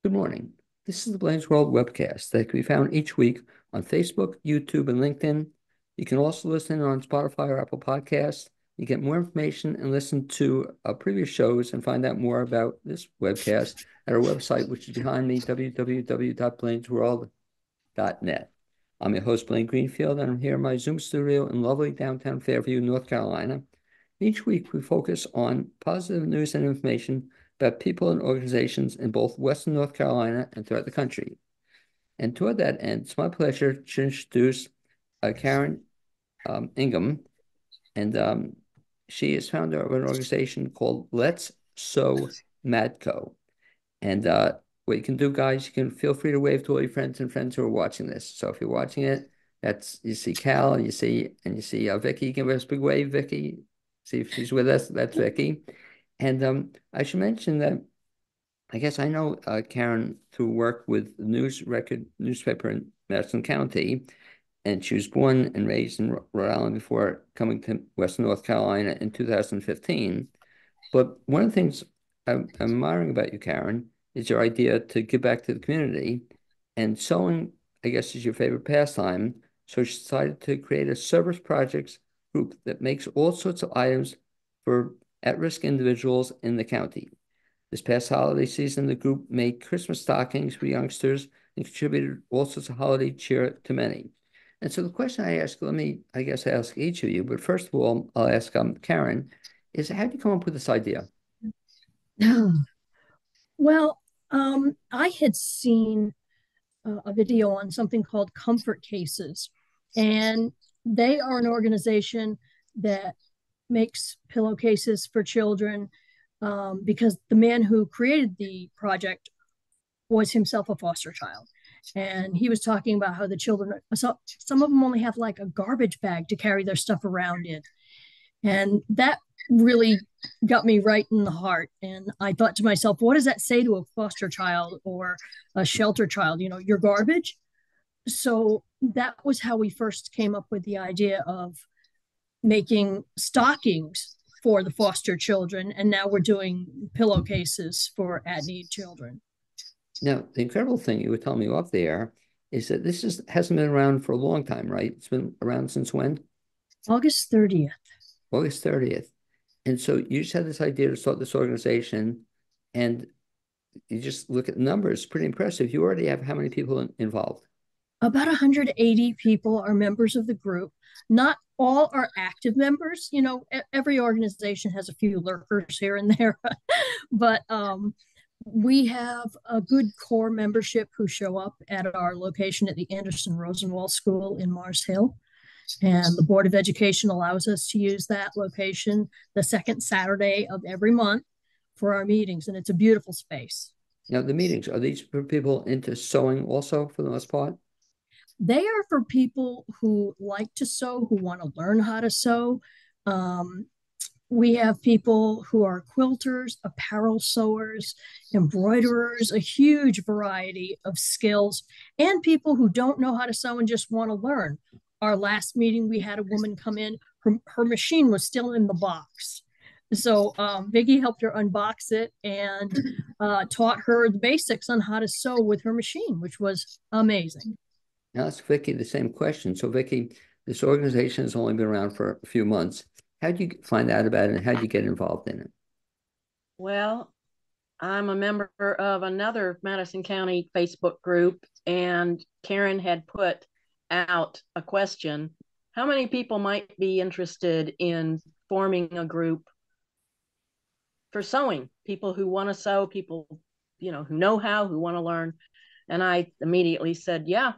Good morning. This is the Blaine's World webcast that can be found each week on Facebook, YouTube, and LinkedIn. You can also listen on Spotify or Apple Podcasts. You get more information and listen to previous shows and find out more about this webcast at our website, which is behind me, www.blainesworld.net. I'm your host, Blaine Greenfield, and I'm here in my Zoom studio in lovely downtown Fairview, North Carolina. Each week, we focus on positive news and information about people and organizations in both Western North Carolina and throughout the country. And toward that end, it's my pleasure to introduce Karen Ingham, and she is founder of an organization called Let's Sew MadCo. And what you can do, guys, you can feel free to wave to all your friends and friends who are watching this. So if you're watching it, you see Cal, and you see Vicki. You can give us a big wave, Vicki. See if she's with us. That's Vicki. And I should mention that I guess I know Karen through work with the newspaper in Madison County, and she was born and raised in Rhode Island before coming to Western North Carolina in 2015. But one of the things I'm admiring about you, Karen, is your idea to give back to the community, and sewing, I guess, is your favorite pastime. So she decided to create a service projects group that makes all sorts of items for at-risk individuals in the county. This past holiday season, the group made Christmas stockings for youngsters and contributed all sorts of holiday cheer to many. And so the question I ask, I guess, ask each of you, but first of all, I'll ask Karen, is how did you come up with this idea? Well, I had seen a video on something called Comfort Cases, and they are an organization that makes pillowcases for children because the man who created the project was himself a foster child. And he was talking about how the children, so some of them only have like a garbage bag to carry their stuff around in. And that really got me right in the heart. And I thought to myself, what does that say to a foster child or a shelter child? You know, your garbage. So that was how we first came up with the idea of making stockings for the foster children. And now we're doing pillowcases for at need children. Now, the incredible thing you were telling me off the air is that hasn't been around for a long time, right? It's been around since when? August 30th. August 30th. And so you just had this idea to start this organization, and you just look at the numbers, pretty impressive. You already have how many people involved? About 180 people are members of the group. Not all are active members. You know, every organization has a few lurkers here and there, but we have a good core membership who show up at our location at the Anderson Rosenwald School in Mars Hill. And the Board of Education allows us to use that location the second Saturday of every month for our meetings. And it's a beautiful space. Now, the meetings, are these for people into sewing also for the most part? They are for people who like to sew, who want to learn how to sew. Um, we have people who are quilters, apparel sewers, embroiderers, a huge variety of skills, and people who don't know how to sew and just want to learn. Our last meeting, we had a woman come in, her machine was still in the box. So Vicki helped her unbox it and taught her the basics on how to sew with her machine, which was amazing. Now, ask Vicki the same question. So, Vicki, this organization has only been around for a few months. How did you find out about it, and how did you get involved in it? Well, I'm a member of another Madison County Facebook group, and Karen had put out a question. How many people might be interested in forming a group for sewing? People who want to sew, people, who know how, who want to learn. And I immediately said, yeah,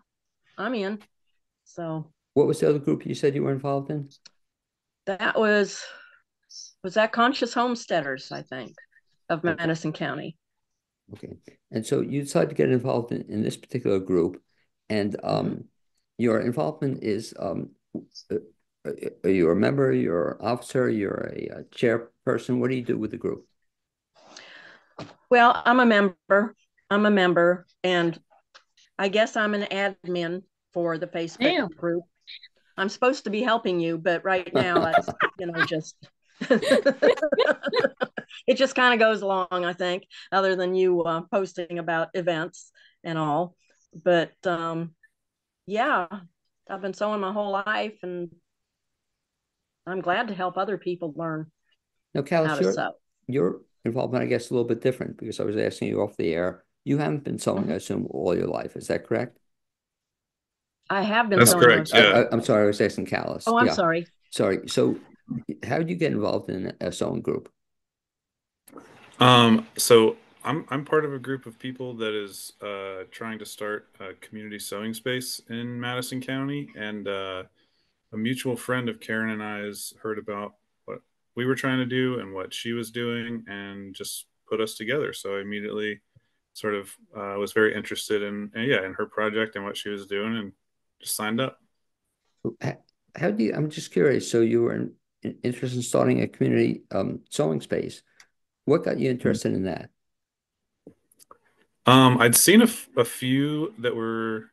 I'm in. So What was the other group you said you were involved in? that was that Conscious Homesteaders, I think, of Okay. Madison County. Okay. And so you decided to get involved in this particular group, and your involvement is are you a member, you're an officer, you're a chairperson? What do you do with the group? Well, I'm a member. And I guess I'm an admin for the Facebook Damn. group. I'm supposed to be helping you, but right now that's just It just kind of goes along, I think, other than you posting about events and all. But yeah, I've been sewing my whole life, and I'm glad to help other people learn Now, how Callis, to sew. your involvement, I guess, a little bit different because I was asking you off the air. You haven't been sewing, I Mhm. assume, all your life. Is that correct? I have been That's sewing correct. most of Yeah. it. I'm sorry, I was asking Callis. Oh, I'm Yeah, sorry. sorry. So, how did you get involved in a sewing group? So I'm part of a group of people that is trying to start a community sewing space in Madison County, and a mutual friend of Karen and I's heard about what we were trying to do and what she was doing, and just put us together. So I immediately sort of was very interested in her project and what she was doing, and just signed up. How do you? I'm just curious. So, you were interested in starting a community sewing space. What got you interested in that? I'd seen a few that were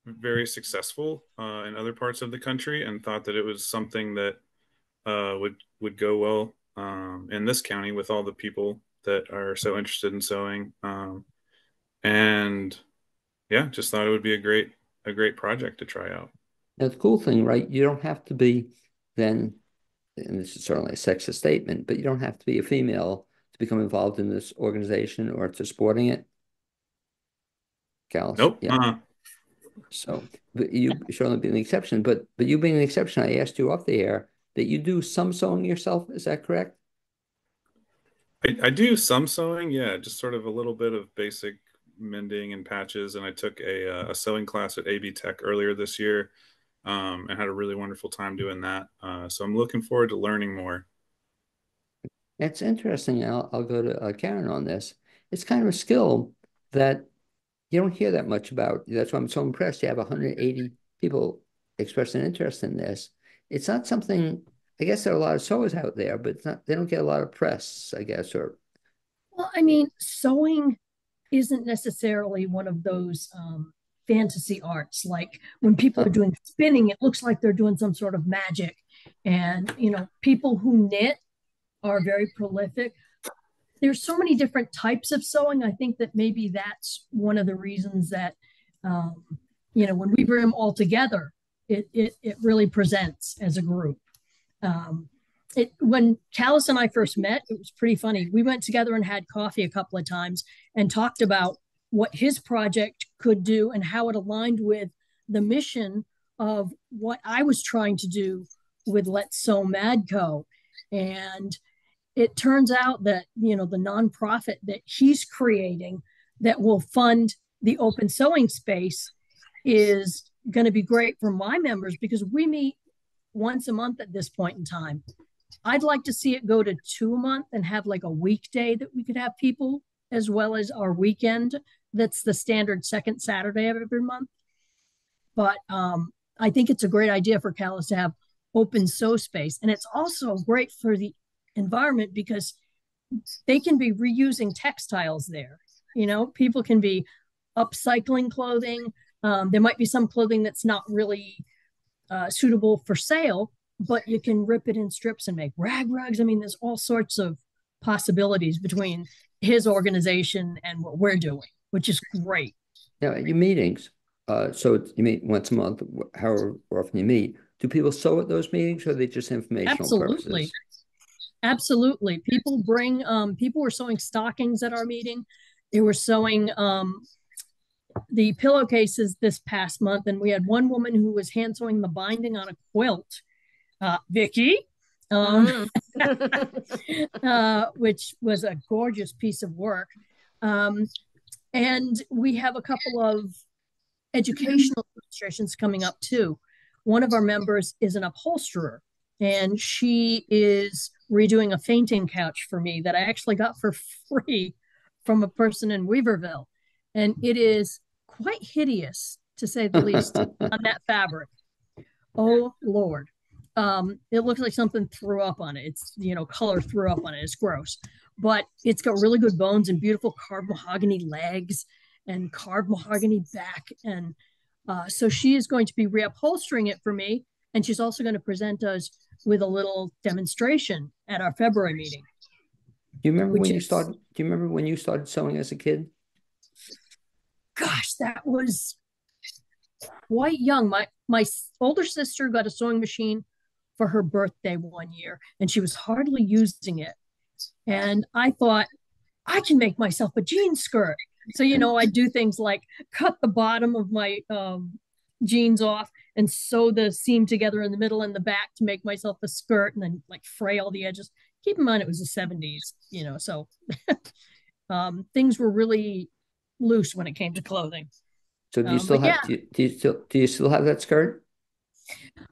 very successful in other parts of the country, and thought that it was something that would go well in this county with all the people that are so interested in sewing. And yeah, just thought it would be a great project to try out. Now, the cool thing, right? You don't have to be then, and this is certainly a sexist statement, but you don't have to be a female to become involved in this organization or to supporting it. Callis, Nope. yeah. So, but you certainly being the exception. But you being the exception, I asked you off the air that you do some sewing yourself. Is that correct? I do some sewing, yeah, just sort of a little bit of basic mending and patches. And I took a sewing class at AB Tech earlier this year, and had a really wonderful time doing that. So I'm looking forward to learning more. It's interesting. I'll go to Karen on this. It's kind of a skill that you don't hear that much about. That's why I'm so impressed. You have 180 people express an interest in this. It's not something, I guess there are a lot of sewers out there, but it's not, they don't get a lot of press, I guess, or Well, I mean, sewing isn't necessarily one of those fantasy arts. Like when people are doing spinning, it looks like they're doing some sort of magic. And, people who knit are very prolific. There's so many different types of sewing. I think that maybe that's one of the reasons that, um, when we bring them all together, it really presents as a group. When Callis and I first met, it was pretty funny. We went together and had coffee a couple of times and talked about what his project could do and how it aligned with the mission of what I was trying to do with Let's Sew MadCo. And it turns out that, the nonprofit that he's creating that will fund the open sewing space is going to be great for my members because we meet once a month at this point in time. I'd like to see it go to 2 a month and have like a weekday that we could have people as well as our weekend. That's the standard second Saturday of every month. But I think it's a great idea for Callis to have open sew space. And it's also great for the environment because they can be reusing textiles there. People can be upcycling clothing. There might be some clothing that's not really suitable for sale, but you can rip it in strips and make rag rugs. I mean, there's all sorts of possibilities between his organization and what we're doing, which is great. Now, at your meetings, so you meet once a month, however often you meet. Do people sew at those meetings, or are they just informational Absolutely. purposes? Absolutely. People were sewing stockings at our meeting. They were sewing the pillowcases this past month, and we had one woman who was hand sewing the binding on a quilt. Vicki, which was a gorgeous piece of work. And we have a couple of educational illustrations coming up too. One of our members is an upholsterer, and she is redoing a fainting couch for me that I actually got for free from a person in Weaverville. And it is quite hideous, to say the least, on that fabric. Oh, Lord. It looks like something threw up on it. It's, color threw up on it. It's gross. But it's got really good bones and beautiful carved mahogany legs and carved mahogany back. And so she is going to be reupholstering it for me. And she's also going to present us with a little demonstration at our February meeting. Do you remember when you started? Do you remember when you started sewing as a kid? Gosh, that was quite young. My older sister got a sewing machine for her birthday one year, and she was hardly using it. And I thought, I can make myself a jean skirt. So, I do things like cut the bottom of my jeans off and sew the seam together in the middle and the back to make myself a skirt, and then like fray all the edges. Keep in mind, it was the 70s, so things were really loose when it came to clothing. So do you still have, do you still have that skirt?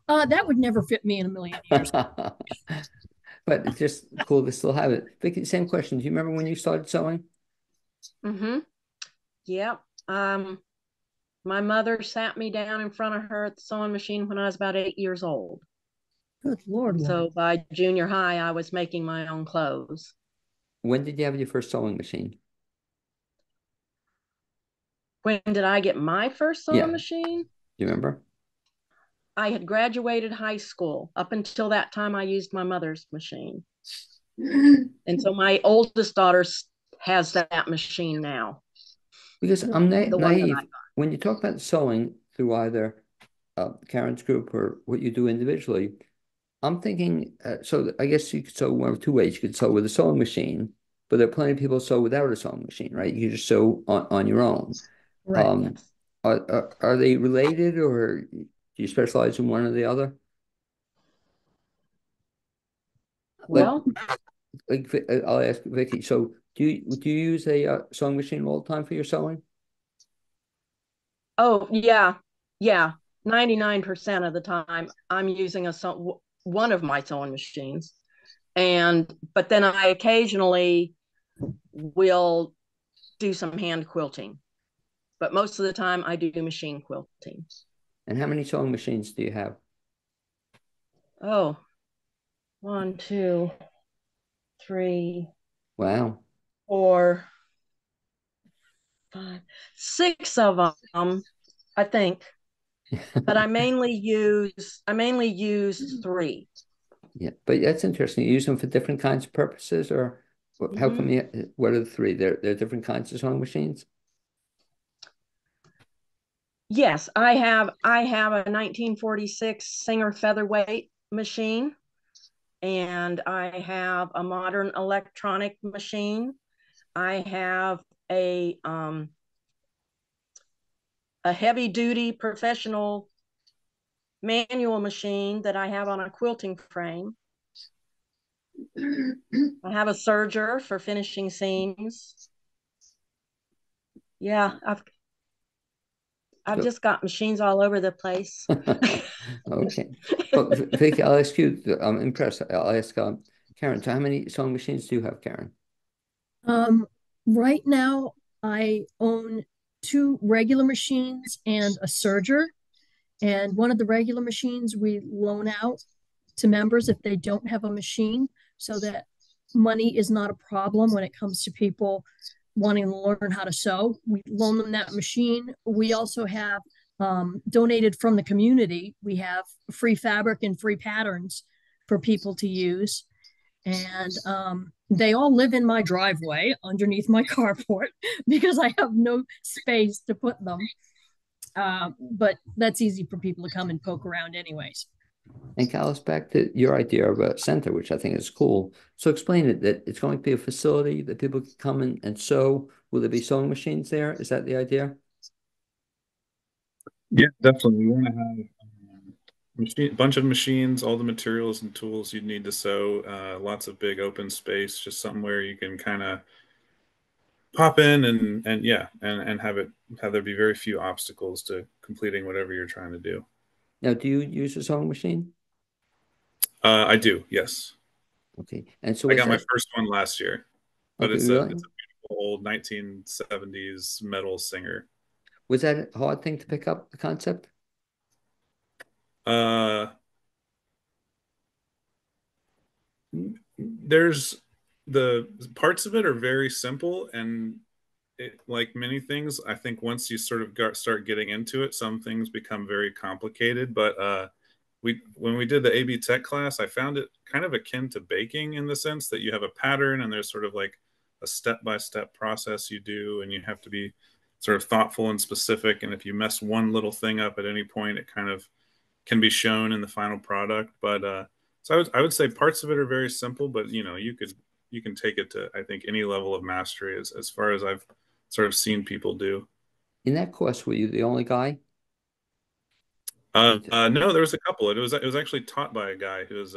That would never fit me in a million years. But it's just cool to still have it. Vicki, same question. Do you remember when you started sewing? Mm-hmm. Yeah. My mother sat me down in front of her at the sewing machine when I was about 8 years old. Good Lord. So by junior high, I was making my own clothes. When did you have your first sewing machine? When did I get my first sewing machine? Do you remember? I had graduated high school. Up until that time, I used my mother's machine. And so my oldest daughter has that machine now. Because I'm naive. When you talk about sewing through either Karen's group or what you do individually, I'm thinking, so I guess you could sew one of two ways. You could sew with a sewing machine, but there are plenty of people who sew without a sewing machine, right? You just sew on your own. Right. Are they related, or do you specialize in one or the other? Well, I'll ask Vicki. So do you use a sewing machine all the time for your sewing? Oh, yeah. 99% of the time I'm using one of my sewing machines. But then I occasionally will do some hand quilting. But most of the time I do machine quilting. And how many sewing machines do you have? Oh, 1, 2, 3. Wow. 4, 5, 6 of them, I think. But I mainly use 3. Yeah, but that's interesting. You use them for different kinds of purposes, or how come what are the 3? They're different kinds of sewing machines? Yes, I have a 1946 Singer featherweight machine, and I have a modern electronic machine. I have a heavy duty professional manual machine that I have on a quilting frame. I have a serger for finishing seams. Yeah, I've just got machines all over the place. Okay. Well, Vicki, I'll ask you, I'm impressed. I'll ask Karen, so how many sewing machines do you have, Karen? Right now, I own 2 regular machines and a serger. And one of the regular machines we loan out to members if they don't have a machine, so that money is not a problem when it comes to people wanting to learn how to sew. We loan them that machine. We also have donated from the community. We have free fabric and free patterns for people to use. And they all live in my driveway underneath my carport because I have no space to put them. But that's easy for people to come and poke around anyways. And Callis, back to your idea of a center, which I think is cool. So explain it, that it's going to be a facility that people can come in and sew. Will there be sewing machines there? Is that the idea? Yeah, definitely. We want to have a bunch of machines, all the materials and tools you'd need to sew, lots of big open space, just somewhere you can kind of pop in and have there be very few obstacles to completing whatever you're trying to do. Now, do you use a sewing machine? I do, yes. Okay. And so I got my first one last year, but it's really? a beautiful old 1970s metal Singer. Was that a hard thing to pick up, the concept? There's the parts of it are very simple, and like many things, I think once you sort of start getting into it, some things become very complicated. But when we did the AB Tech class, I found it kind of akin to baking in the sense that you have a pattern and there's sort of like a step-by-step process you do, and you have to be sort of thoughtful and specific. And if you mess one little thing up at any point, it kind of can be shown in the final product. But so I would say parts of it are very simple, but you know, you can take it to, I think, any level of mastery as far as I've sort of seen people do. In that course, were you the only guy? No, there was a couple. It was actually taught by a guy who's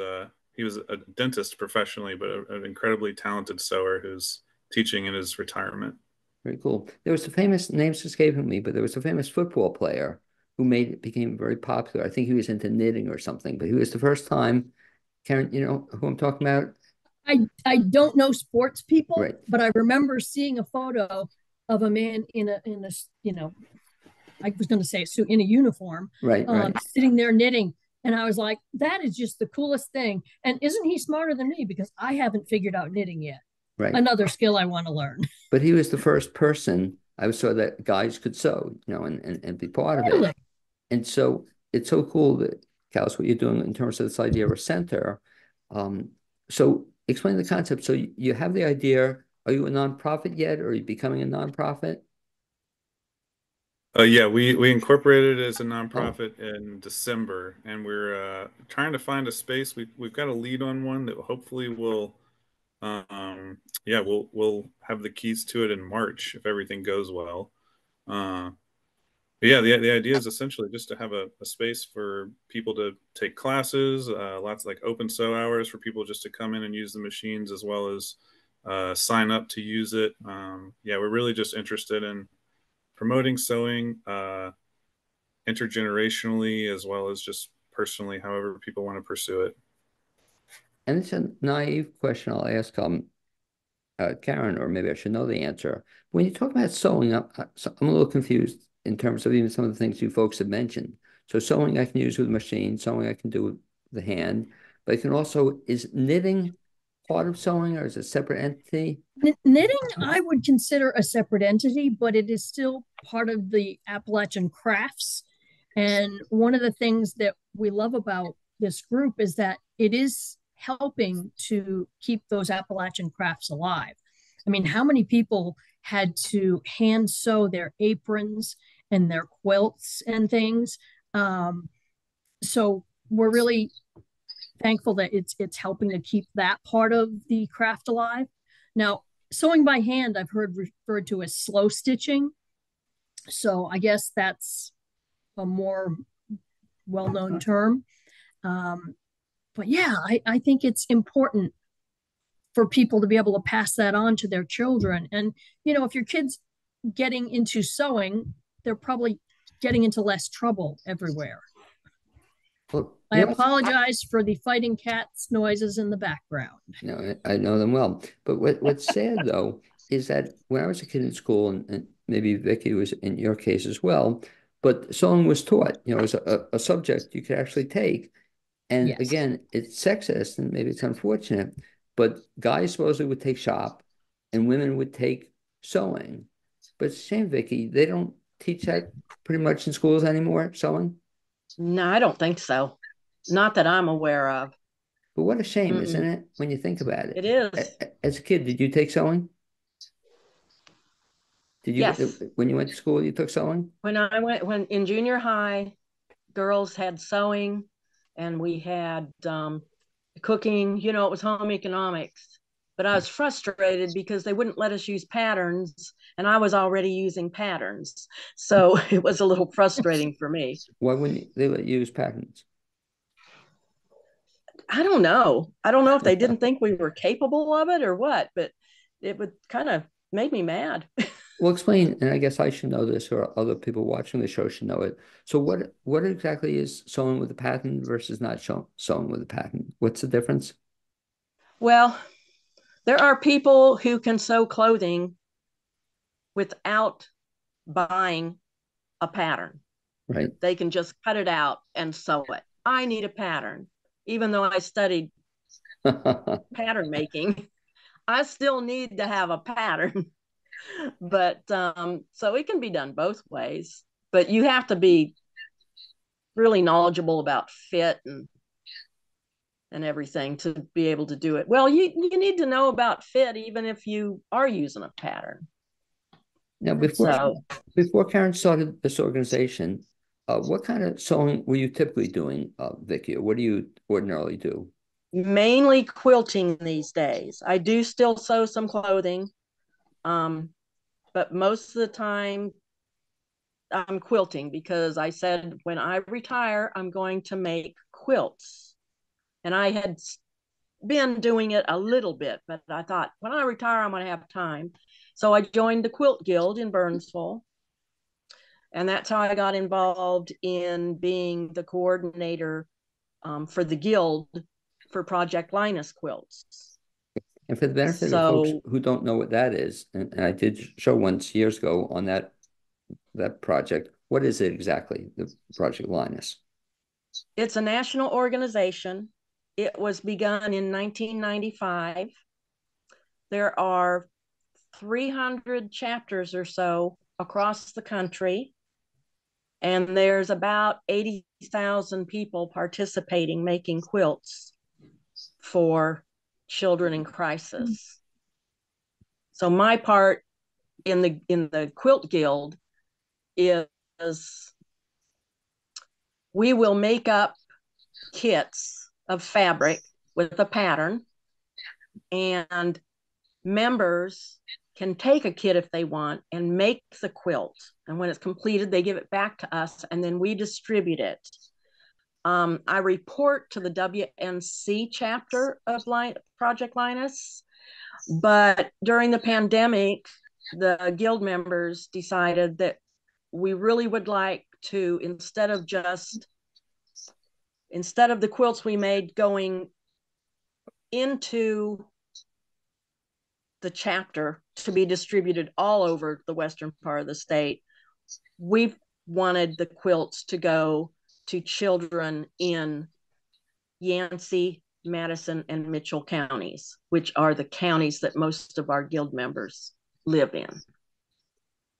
he was a dentist professionally, but an incredibly talented sewer who's teaching in his retirement. Very cool. There was a famous, name's escaping me, but there was a famous football player who became very popular. I think he was into knitting or something, but he was the first time, Karen, you know who I'm talking about? I don't know sports people, Right. but I remember seeing a photo of a man in a you know, I was going to say a suit, in a uniform, Right, right. sitting there knitting. And I was like, that is just the coolest thing. And isn't he smarter than me? Because I haven't figured out knitting yet. Right. Another skill I want to learn. But he was the first person I saw that guys could sew, you know, and be part of Really? it. And so it's so cool that, Callis, what you're doing in terms of this idea of a center. So explain the concept. So you have the idea. Are you a nonprofit yet, or are you becoming a nonprofit? Yeah, we incorporated it as a nonprofit in December, and we're trying to find a space. We've got a lead on one that hopefully will, yeah, we'll have the keys to it in March if everything goes well. But yeah, the idea is essentially just to have a space for people to take classes, lots of like open sew hours for people just to come in and use the machines, as well as sign up to use it. Yeah, we're really just interested in promoting sewing intergenerationally, as well as just personally, however people want to pursue it. And it's a naive question I'll ask Karen, or maybe I should know the answer. When you talk about sewing, I'm a little confused in terms of even some of the things you folks have mentioned. So sewing I can use with a machine, sewing I can do with the hand, but it can also, is knitting part of sewing, or is it a separate entity? Knitting, I would consider a separate entity, but it is still part of the Appalachian crafts. And one of the things that we love about this group is that it is helping to keep those Appalachian crafts alive. I mean, how many people had to hand sew their aprons and their quilts and things? So we're really thankful that it's helping to keep that part of the craft alive. Now, sewing by hand, I've heard referred to as slow stitching. So I guess that's a more well-known term. But yeah, I think it's important for people to be able to pass that on to their children. And, you know, if your kid's getting into sewing, they're probably getting into less trouble everywhere. Well, I apologize for the fighting cats noises in the background. No, I know them well. But what's sad, though, is that when I was a kid in school, and maybe Vicki was in your case as well, but sewing was taught, you know, as a subject you could actually take. And Yes. Again, it's sexist and maybe it's unfortunate, but guys supposedly would take shop and women would take sewing. But it's a shame, Vicki, they don't teach that pretty much in schools anymore, sewing. No, I don't think so. Not that I'm aware of. But what a shame, isn't it, when you think about it? It is. As a kid, did you take sewing? Did you, Yes. when you went to school, you took sewing? When in junior high, girls had sewing and we had cooking. You know, it was home economics. But I was frustrated because they wouldn't let us use patterns, and I was already using patterns. So it was a little frustrating for me. Why wouldn't they let you use patterns? I don't know. I don't know if they didn't think we were capable of it or what, but it would kind of made me mad. Well, explain, and I guess I should know this, or other people watching the show should know it. So what exactly is sewing with a pattern versus not sewing with a pattern? What's the difference? Well, there are people who can sew clothing without buying a pattern. Right. They can just cut it out and sew it. I need a pattern. Even though I studied pattern making, I still need to have a pattern. But so it can be done both ways. But you have to be really knowledgeable about fit and everything to be able to do it. Well, you need to know about fit even if you are using a pattern. Now, before Karen started this organization, what kind of sewing were you typically doing, Vicki? Or what do you ordinarily do? Mainly quilting these days. I do still sew some clothing, but most of the time I'm quilting, because I said when I retire, I'm going to make quilts. And I had been doing it a little bit, but I thought when I retire, I'm going to have time. So I joined the Quilt Guild in Burnsville. And that's how I got involved in being the coordinator for the guild for Project Linus quilts. And for the benefit of folks who don't know what that is, and I did show once years ago on that project, what is it exactly, the Project Linus? It's a national organization. It was begun in 1995. There are 300 chapters or so across the country, and there's about 80,000 people participating, making quilts for children in crisis. So my part in the Quilt Guild is we will make up kits of fabric with a pattern, and members can take a kit if they want and make the quilt. And when it's completed, they give it back to us, and then we distribute it. I report to the WNC chapter of Project Linus, but during the pandemic, the guild members decided that we really would like to, instead of the quilts we made going into the chapter to be distributed all over the western part of the state, we wanted the quilts to go to children in Yancey, Madison, and Mitchell counties, which are the counties that most of our guild members live in.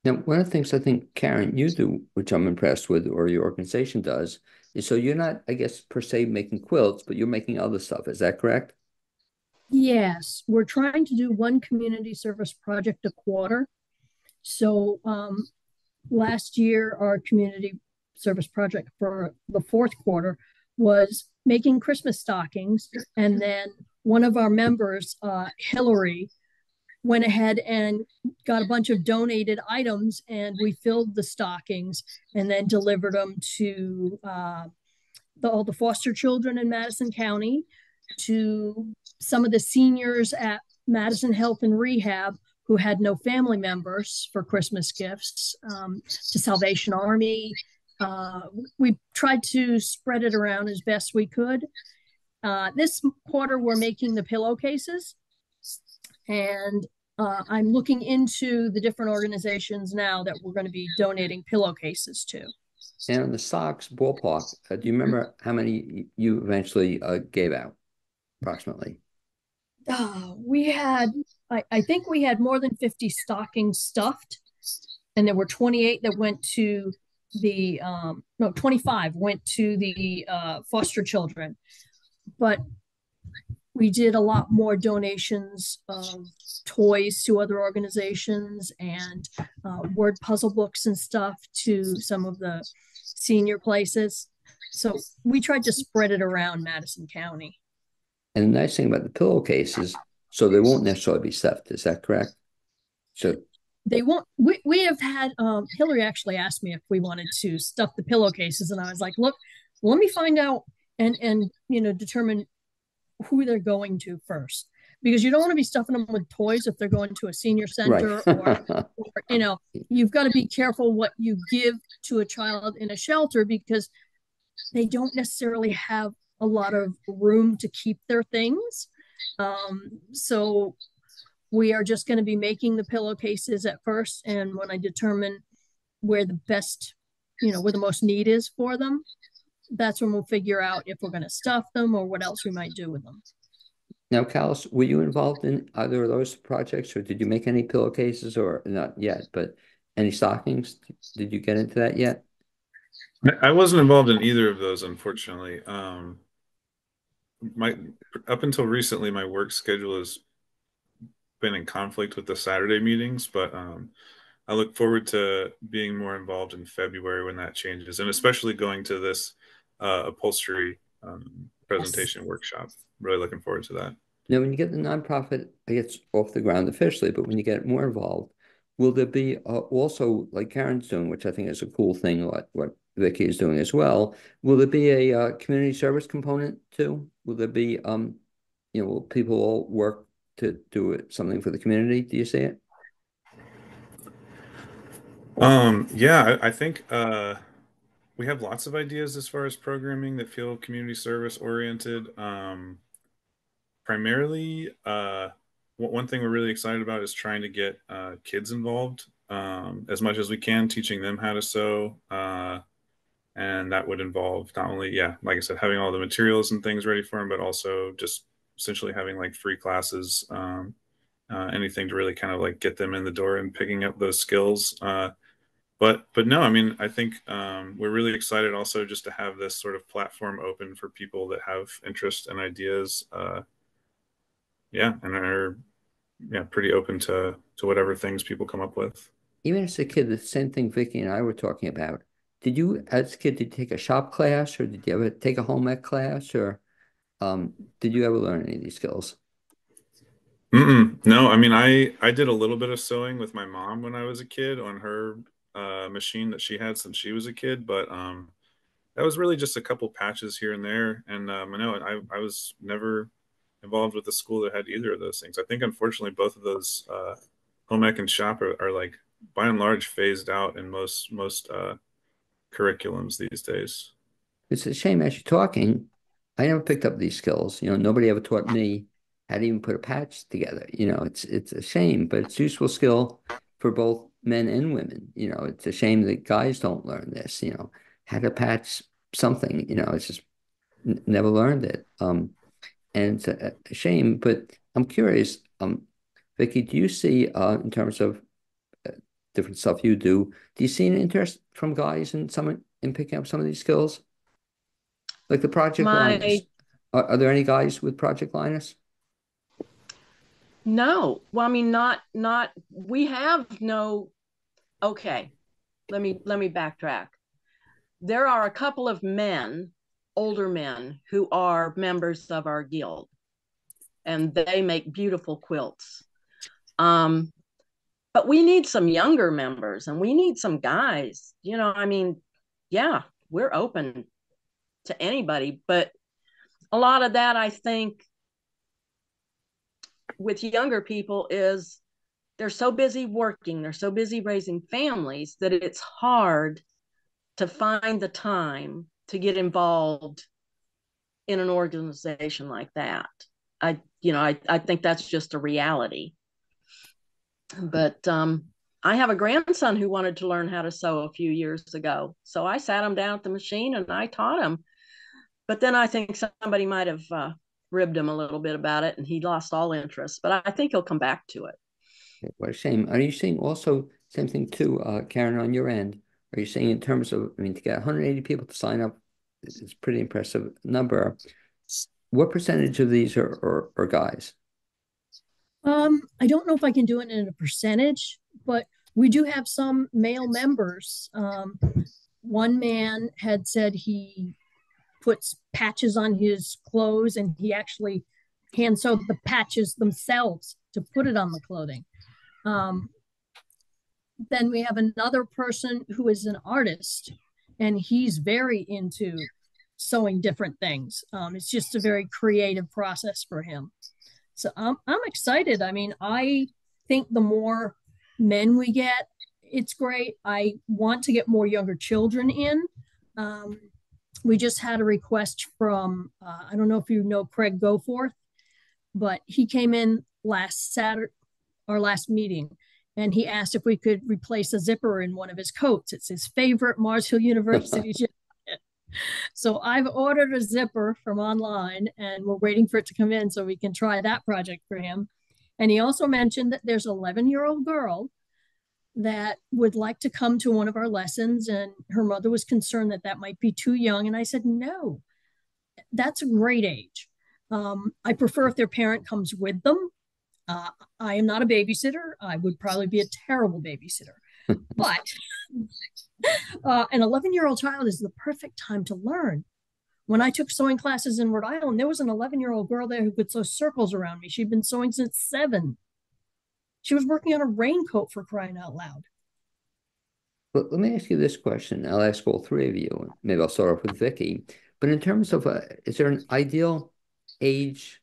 Now, one of the things I think, Karen, you do, which I'm impressed with, or your organization does, is so you're not, I guess, per se making quilts, but you're making other stuff. Is that correct? Yes, we're trying to do one community service project a quarter. So last year, our community service project for the fourth quarter was making Christmas stockings. And then one of our members, Hillary, went ahead and got a bunch of donated items, and we filled the stockings and then delivered them to all the foster children in Madison County, to some of the seniors at Madison Health and Rehab who had no family members for Christmas gifts, to Salvation Army. We tried to spread it around as best we could. This quarter, we're making the pillowcases, and I'm looking into the different organizations now that we're going to be donating pillowcases to. And on the socks, ballpark, do you remember how many you eventually gave out, approximately? We had, I think we had more than 50 stockings stuffed, and there were 28 that went to the, 25 went to the foster children. But we did a lot more donations of toys to other organizations, and word puzzle books and stuff to some of the senior places. So we tried to spread it around Madison County. And the nice thing about the pillowcases, so they won't necessarily be stuffed. Is that correct? So they won't. We have had Hillary actually asked me if we wanted to stuff the pillowcases, and I was like, look, let me find out and determine who they're going to first, because you don't want to be stuffing them with toys if they're going to a senior center, right. or you've got to be careful what you give to a child in a shelter, because they don't necessarily have a lot of room to keep their things. So we are just going to be making the pillowcases at first, and when I determine where the best, where the most need is for them, that's when we'll figure out if we're going to stuff them or what else we might do with them. Now, Callis, were you involved in either of those projects, or did you make any pillowcases, or not yet, but any stockings? Did you get into that yet? I wasn't involved in either of those, unfortunately. My Up until recently, my work schedule has been in conflict with the Saturday meetings, but I look forward to being more involved in February when that changes, and especially going to this upholstery Yes. presentation workshop. Really looking forward to that. Now, when you get the nonprofit, it gets off the ground officially, but when you get more involved, will there be also, like Karen's doing, which I think is a cool thing, what Vicki is doing as well, will there be a community service component too? Will there be, will people all work to do something for the community? Do you see it? Yeah, I think we have lots of ideas as far as programming that feel community service oriented. Primarily, one thing we're really excited about is trying to get kids involved as much as we can, teaching them how to sew. And that would involve not only, yeah, like I said, having all the materials and things ready for them, but also just essentially having like free classes, anything to really kind of like get them in the door and picking up those skills. But no, I mean, I think we're really excited also just to have this sort of platform open for people that have interest and ideas. Yeah, and are pretty open to whatever things people come up with. Even as a kid, the same thing Vicki and I were talking about. Did you, as a kid, did you take a shop class, or did you ever take a home ec class, or did you ever learn any of these skills? No, I mean, I did a little bit of sewing with my mom when I was a kid on her machine that she had since she was a kid, but that was really just a couple patches here and there. And I know I was never involved with a school that had either of those things. I think unfortunately both of those home ec and shop are like by and large phased out in most curriculums these days. It's a shame as you're talking, I never picked up these skills. Nobody ever taught me how to even put a patch together. It's a shame, but it's useful skill for both men and women. It's a shame that guys don't learn this, how to patch something, it's just never learned it. And it's a shame, but I'm curious, Vicki, do you see in terms of different stuff you do you see an interest from guys in picking up some of these skills? Like the Project Linus. My Are there any guys with Project Linus? No, well, I mean, not we have no. Okay, let me backtrack. There are a couple of men, older men, who are members of our guild, and they make beautiful quilts. Um, but we need some younger members, and we need some guys. I mean, yeah, we're open to anybody, but a lot of that, I think, with younger people is they're so busy working, they're so busy raising families that it's hard to find the time to get involved in an organization like that. I think that's just a reality. But I have a grandson who wanted to learn how to sew a few years ago. So I sat him down at the machine and I taught him. But then I think somebody might have ribbed him a little bit about it and he lost all interest. But I think he'll come back to it. What a shame. Are you seeing also same thing too, Karen, on your end? Are you saying in terms of, I mean, to get 180 people to sign up is a pretty impressive number. What percentage of these are guys? I don't know if I can do it in a percentage, but we do have some male members. One man had said he puts patches on his clothes and he actually hand sewed the patches themselves to put it on the clothing. Then we have another person who is an artist and he's very into sewing different things. It's just a very creative process for him. So I'm excited. I mean, I think the more men we get, it's great. I want to get more younger children in. We just had a request from, I don't know if you know Craig Goforth, but he came in last Saturday, our last meeting, and he asked if we could replace a zipper in one of his coats. It's his favorite Mars Hill University jacket. So I've ordered a zipper from online and we're waiting for it to come in so we can try that project for him. And he also mentioned that there's an 11-year-old girl that would like to come to one of our lessons, and her mother was concerned that that might be too young. And I said, no, that's a great age. I prefer if their parent comes with them. I am not a babysitter. I would probably be a terrible babysitter. But an 11-year-old child is the perfect time to learn. When I took sewing classes in Rhode Island, there was an 11-year-old girl there who could sew circles around me. She'd been sewing since 7. She was working on a raincoat, for crying out loud. But let me ask you this question. I'll ask all three of you. Maybe I'll start off with Vicki. But in terms of, is there an ideal age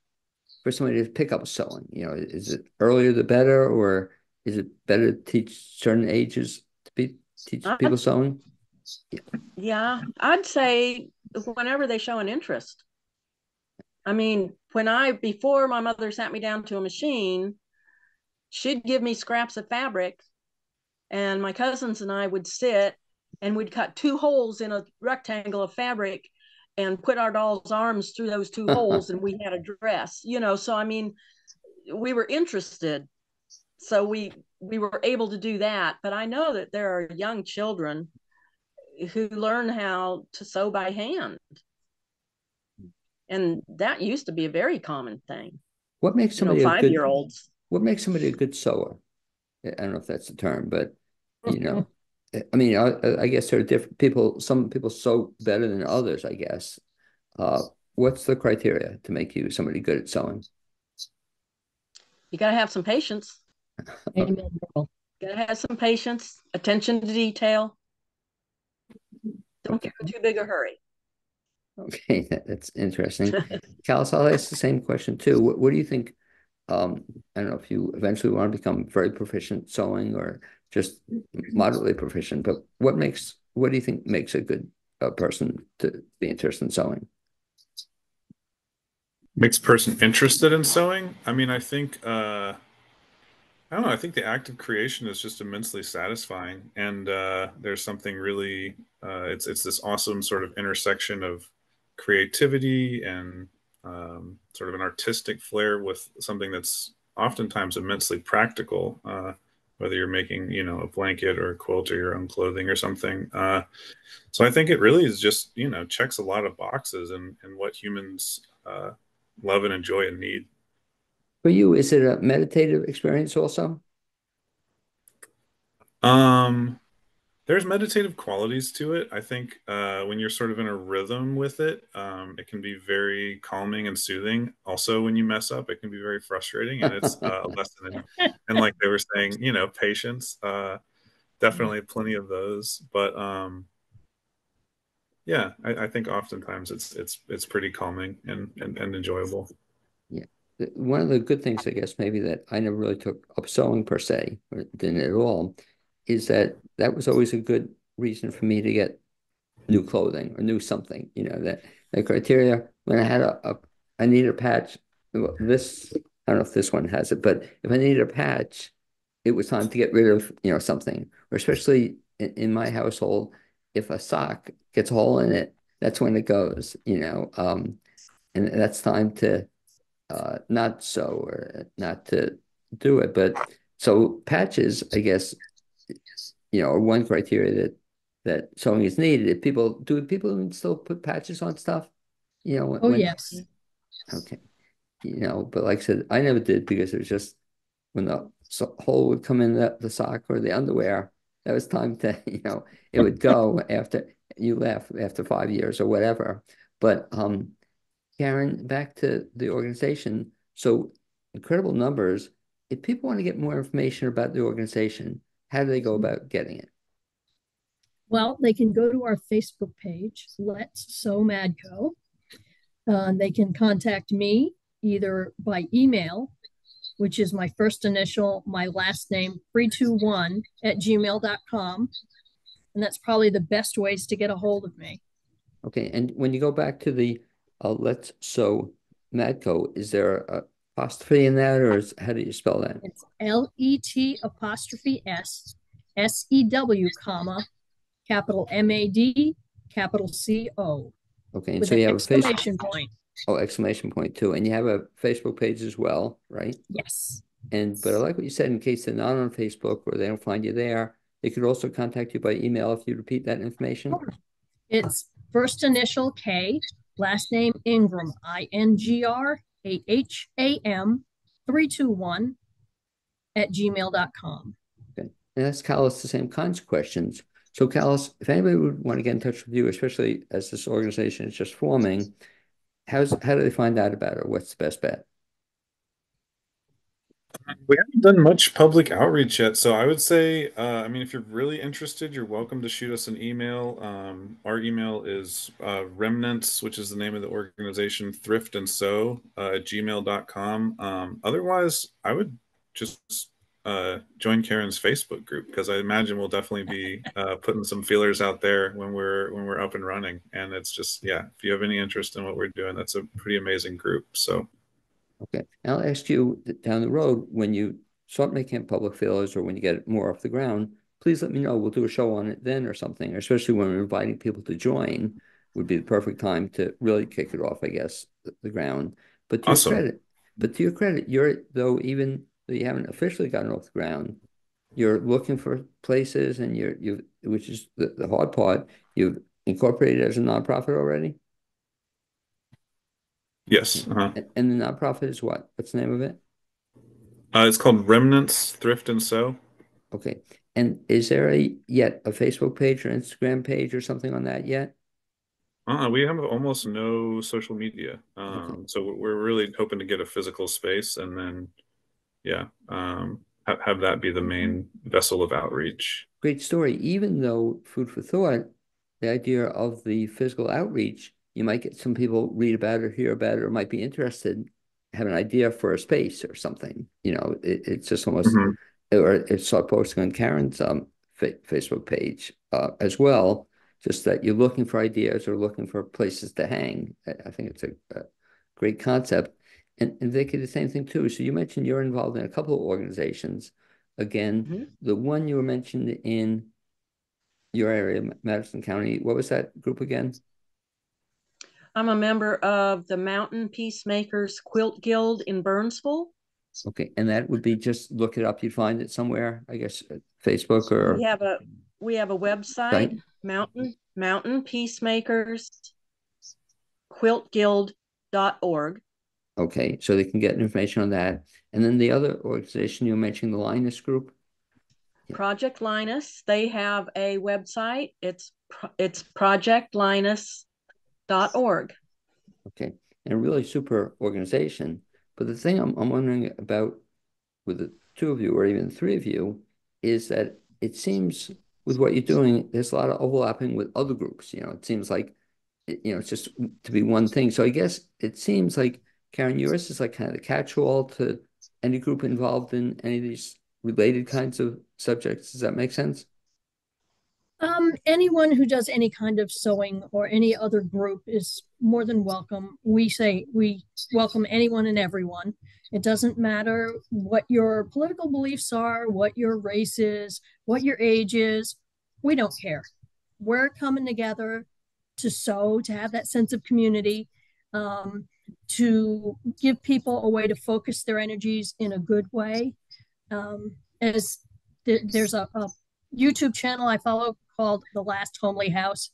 for somebody to pick up sewing? You know, is it earlier the better, or is it better to teach certain ages to teach people sewing? Yeah, I'd say whenever they show an interest. I mean, before my mother sat me down to a machine, she'd give me scraps of fabric, and my cousins and I would sit and we'd cut 2 holes in a rectangle of fabric and put our doll's arms through those 2 holes, and we had a dress, you know. So I mean, we were interested, so we were able to do that. But I know that there are young children who learn how to sew by hand, and that used to be a very common thing. What makes somebody 5-year-olds? What makes somebody a good sewer? I don't know if that's the term, but you know, I mean, I guess there are different people. Some people sew better than others, I guess. What's the criteria to make you somebody good at sewing? You got to have some patience. Amen, girl. You got to have some patience, attention to detail. Don't get in too big a hurry. Okay, that's interesting. Callis, I'll ask the same question too. What do you think? I don't know if you eventually want to become very proficient sewing or just moderately proficient, but what do you think makes a good person to be interested in sewing? Makes a person interested in sewing? I mean, I think I don't know. I think the act of creation is just immensely satisfying, and there's something really it's this awesome sort of intersection of creativity and sort of an artistic flair with something that's oftentimes immensely practical, whether you're making, you know, a blanket or a quilt or your own clothing or something. So I think it really is just, you know, checks a lot of boxes and what humans love and enjoy and need. For you, is it a meditative experience also? There's meditative qualities to it. I think when you're sort of in a rhythm with it, it can be very calming and soothing. Also, when you mess up, it can be very frustrating, and it's a lesson and like they were saying, you know, patience. Definitely plenty of those, but yeah, I think oftentimes it's pretty calming and enjoyable. Yeah. One of the good things, I guess, maybe that I never really took up sewing per se, or didn't at all, is that was always a good reason for me to get new clothing or new something. You know, that the criteria when I had I need a patch. This, I don't know if this one has it, but if I needed a patch, it was time to get rid of, you know, something. Or especially in my household, if a sock gets a hole in it, that's when it goes. You know, and that's time to not sew or not to do it. But so patches, I guess, you know, are one criteria that sewing is needed. If people still put patches on stuff, you know, Yes. Okay. You know, but like I said, I never did because it was just when the hole would come in the sock or the underwear, that was time to, you know, it would go after you left after 5 years or whatever. But Karen, back to the organization. So incredible numbers. If people want to get more information about the organization, how do they go about getting it? Well, they can go to our Facebook page, Let's Sew MadCo. They can contact me either by email, which is my first initial, my last name, 321@gmail.com. And that's probably the best ways to get a hold of me. Okay. And when you go back to the Let's Sew MadCo, is there a apostrophe in that, or how do you spell that? It's LET''S SEW, capital MAD, capital CO. Okay, and with so you have exclamation point. Oh, exclamation point too. And you have a Facebook page as well, right? Yes. But I like what you said, in case they're not on Facebook or they don't find you there, they could also contact you by email if you repeat that information. It's first initial K, last name Ingraham, INGRAHAM 321 at gmail.com. Okay. And that's Callis, the same kinds of questions. So Callis, if anybody would want to get in touch with you, especially as this organization is just forming, how do they find out about it? What's the best bet? We haven't done much public outreach yet, so I would say, I mean, if you're really interested, you're welcome to shoot us an email. Our email is remnants, which is the name of the organization, thrift and sew at gmail.com. Otherwise, I would just join Karen's Facebook group, because I imagine we'll definitely be putting some feelers out there when we're up and running. And it's just, yeah, if you have any interest in what we're doing, that's a pretty amazing group. So. Okay. And I'll ask you down the road, when you start making public feelers or when you get it more off the ground, please let me know. We'll do a show on it then or something, especially when we're inviting people to join, would be the perfect time to really kick it off, I guess, the ground. But to Awesome. your credit, even though you haven't officially gotten off the ground, you're looking for places, and which is the hard part, you've incorporated as a nonprofit already? Yes. And the nonprofit is what? What's the name of it? It's called Remnants Thrift and Sew. Okay. And is there yet a Facebook page or Instagram page or something on that yet? We have almost no social media. Okay. So we're really hoping to get a physical space, and then, yeah, have that be the main vessel of outreach. Great story. Even though, food for thought, the idea of the physical outreach, you might get some people read about it, hear about it, or might be interested, have an idea for a space or something. It's just almost, or it's start posting on Karen's Facebook page as well, just that you're looking for ideas or looking for places to hang. I think it's a great concept. And Vicki, the same thing too. So you mentioned you're involved in a couple of organizations. Again, the one you were mentioned in your area, Madison County, what was that group again? I'm a member of the Mountain Peacemakers Quilt Guild in Burnsville. Okay, and that would be, just look it up. You'd find it somewhere, I guess, Facebook or. We have a website, Mountain Peacemakers quiltguild.org. Okay, so they can get information on that. And then the other organization you mentioned, the Linus Group. Project Linus, they have a website. It's projectlinus.org. Okay, and a really super organization. But the thing I'm wondering about with the two of you, or even three of you, is that it seems with what you're doing, there's a lot of overlapping with other groups. It seems like, it's just to be one thing. So I guess it seems like, Karen, yours is like kind of the catch-all to any group involved in any of these related kinds of subjects. Does that make sense? Anyone who does any kind of sewing or any other group is more than welcome. We say we welcome anyone and everyone. It doesn't matter what your political beliefs are, what your race is, what your age is. We don't care. We're coming together to sew, to have that sense of community, to give people a way to focus their energies in a good way. There's a YouTube channel I follow called The Last Homely House.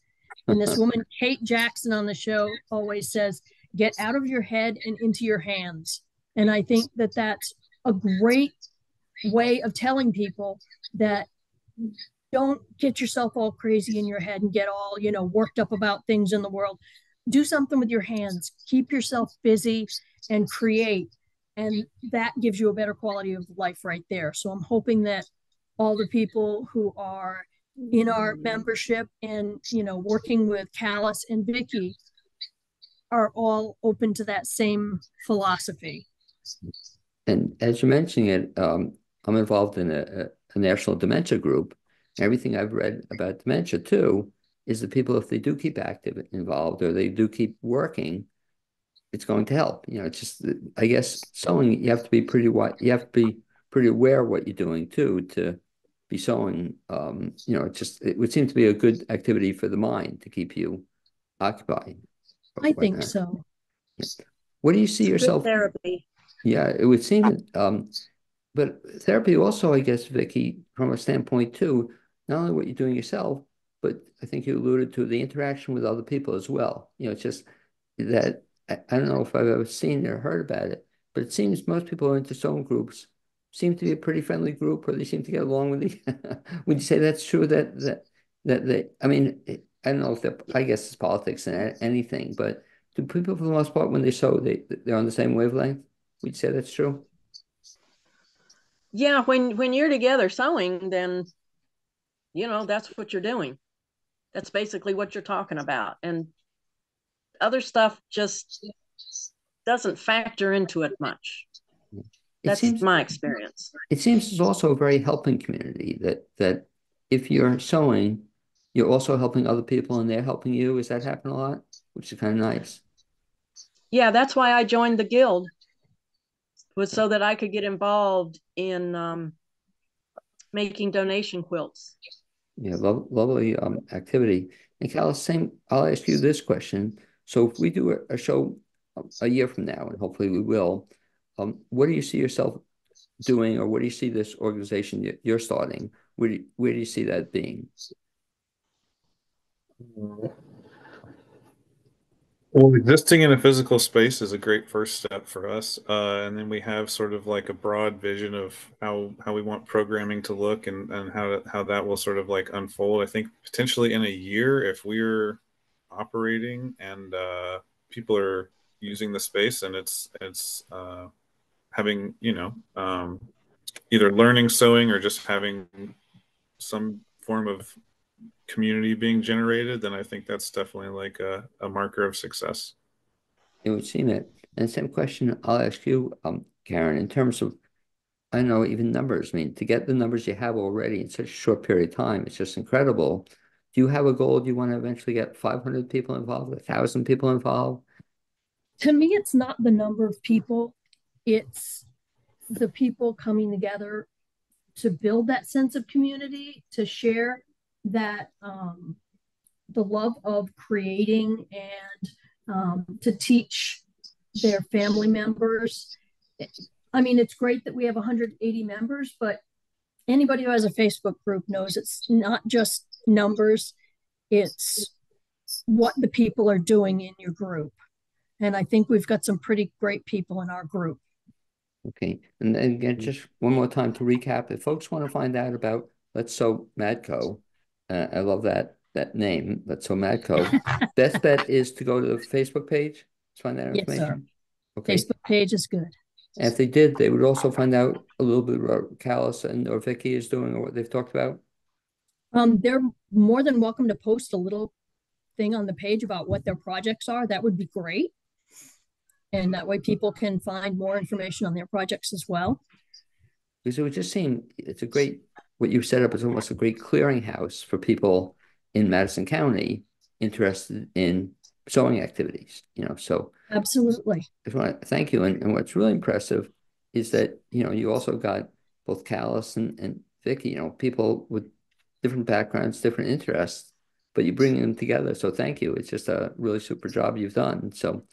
And this woman, Kate Jackson, on the show always says, get out of your head and into your hands. And I think that that's a great way of telling people that don't get yourself all crazy in your head and get all, worked up about things in the world. Do something with your hands. Keep yourself busy and create. And that gives you a better quality of life right there. So I'm hoping that all the people who are in our membership and, working with Callis and Vicki are all open to that same philosophy. And as you're mentioning it, I'm involved in a national dementia group. Everything I've read about dementia too is that people, if they do keep involved, or they do keep working, it's going to help. It's just, I guess, sewing, you have to be pretty aware of what you're doing too, to be sewing. It would seem to be a good activity for the mind to keep you occupied. I think so. What do you see yourself? Good therapy. Yeah, it would seem that but therapy also, I guess, Vicki, from a standpoint too, not only what you're doing yourself, but I think you alluded to the interaction with other people as well. It's just that I don't know if I've ever seen or heard about it, but it seems most people into sewing groups seem to be a pretty friendly group, or they seem to get along with each. Would you say that's true? That they, I mean, I don't know if I guess it's politics and anything, but do people for the most part when they sew, they're on the same wavelength? Would you say that's true? Yeah, when you're together sewing, then that's what you're doing. That's basically what you're talking about, and other stuff just doesn't factor into it much. It That's seems my experience. it seems it's also a very helping community that if you're sewing, you're also helping other people and they're helping you. Is that happen a lot? Which is kind of nice. Yeah, that's why I joined the guild, was so that I could get involved in making donation quilts. Yeah, lovely activity. And Callis, same, I'll ask you this question. So if we do a show a year from now, and hopefully we will, what do you see yourself doing, or what do you see this organization you're starting? Where do you see that being? Well, existing in a physical space is a great first step for us. And then we have sort of like a broad vision of how we want programming to look, and how that will sort of like unfold. I think potentially in a year, if we're operating and people are using the space, and it's having, either learning sewing or just having some form of community being generated, then I think that's definitely like a marker of success. It would seem it. And same question I'll ask you, Karen, in terms of, I don't know, even numbers. I mean, to get the numbers you have already in such a short period of time, it's just incredible. Do you have a goal? Do you want to eventually get 500 people involved, 1,000 people involved? To me, it's not the number of people, it's the people coming together to build that sense of community, to share that the love of creating, and to teach their family members. I mean, it's great that we have 180 members, but anybody who has a Facebook group knows it's not just numbers, it's what the people are doing in your group. And I think we've got some pretty great people in our group. Okay. And then again, just one more time to recap, if folks want to find out about Let's Sew MadCo, I love that name, Let's Sew MadCo. Best bet is to go to the Facebook page to find that Yes, sir. information. Okay. Facebook page is good. And if they did, they would also find out a little bit about what Callis or Vicki is doing, or what they've talked about. They're more than welcome to post a little thing on the page about what their projects are. That would be great. And that way people can find more information on their projects as well. Because it would just seem it's a great, what you've set up is almost a great clearinghouse for people in Madison County interested in sewing activities, so. Absolutely. I just want to thank you. And what's really impressive is that, you also got both Callis and Vicki, people with different backgrounds, different interests, but you bring them together. So thank you. It's just a really super job you've done. So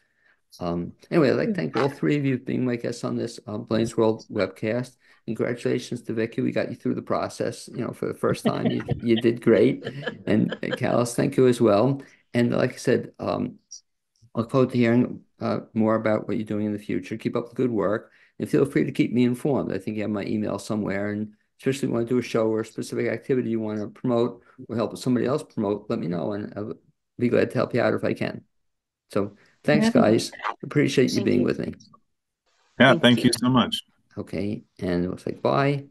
anyway, I'd like to thank all three of you for being my guests on this Blaine's World webcast. Congratulations to Vicki. We got you through the process, for the first time. You did great. And Callis, thank you as well. And like I said, I look forward to hearing more about what you're doing in the future. Keep up the good work, and feel free to keep me informed. I think you have my email somewhere, and especially if you want to do a show or a specific activity you want to promote or help somebody else promote, let me know, and I'll be glad to help you out if I can. So thanks, guys. Appreciate you being with me. Yeah, thank you so much. Okay, and it looks like bye.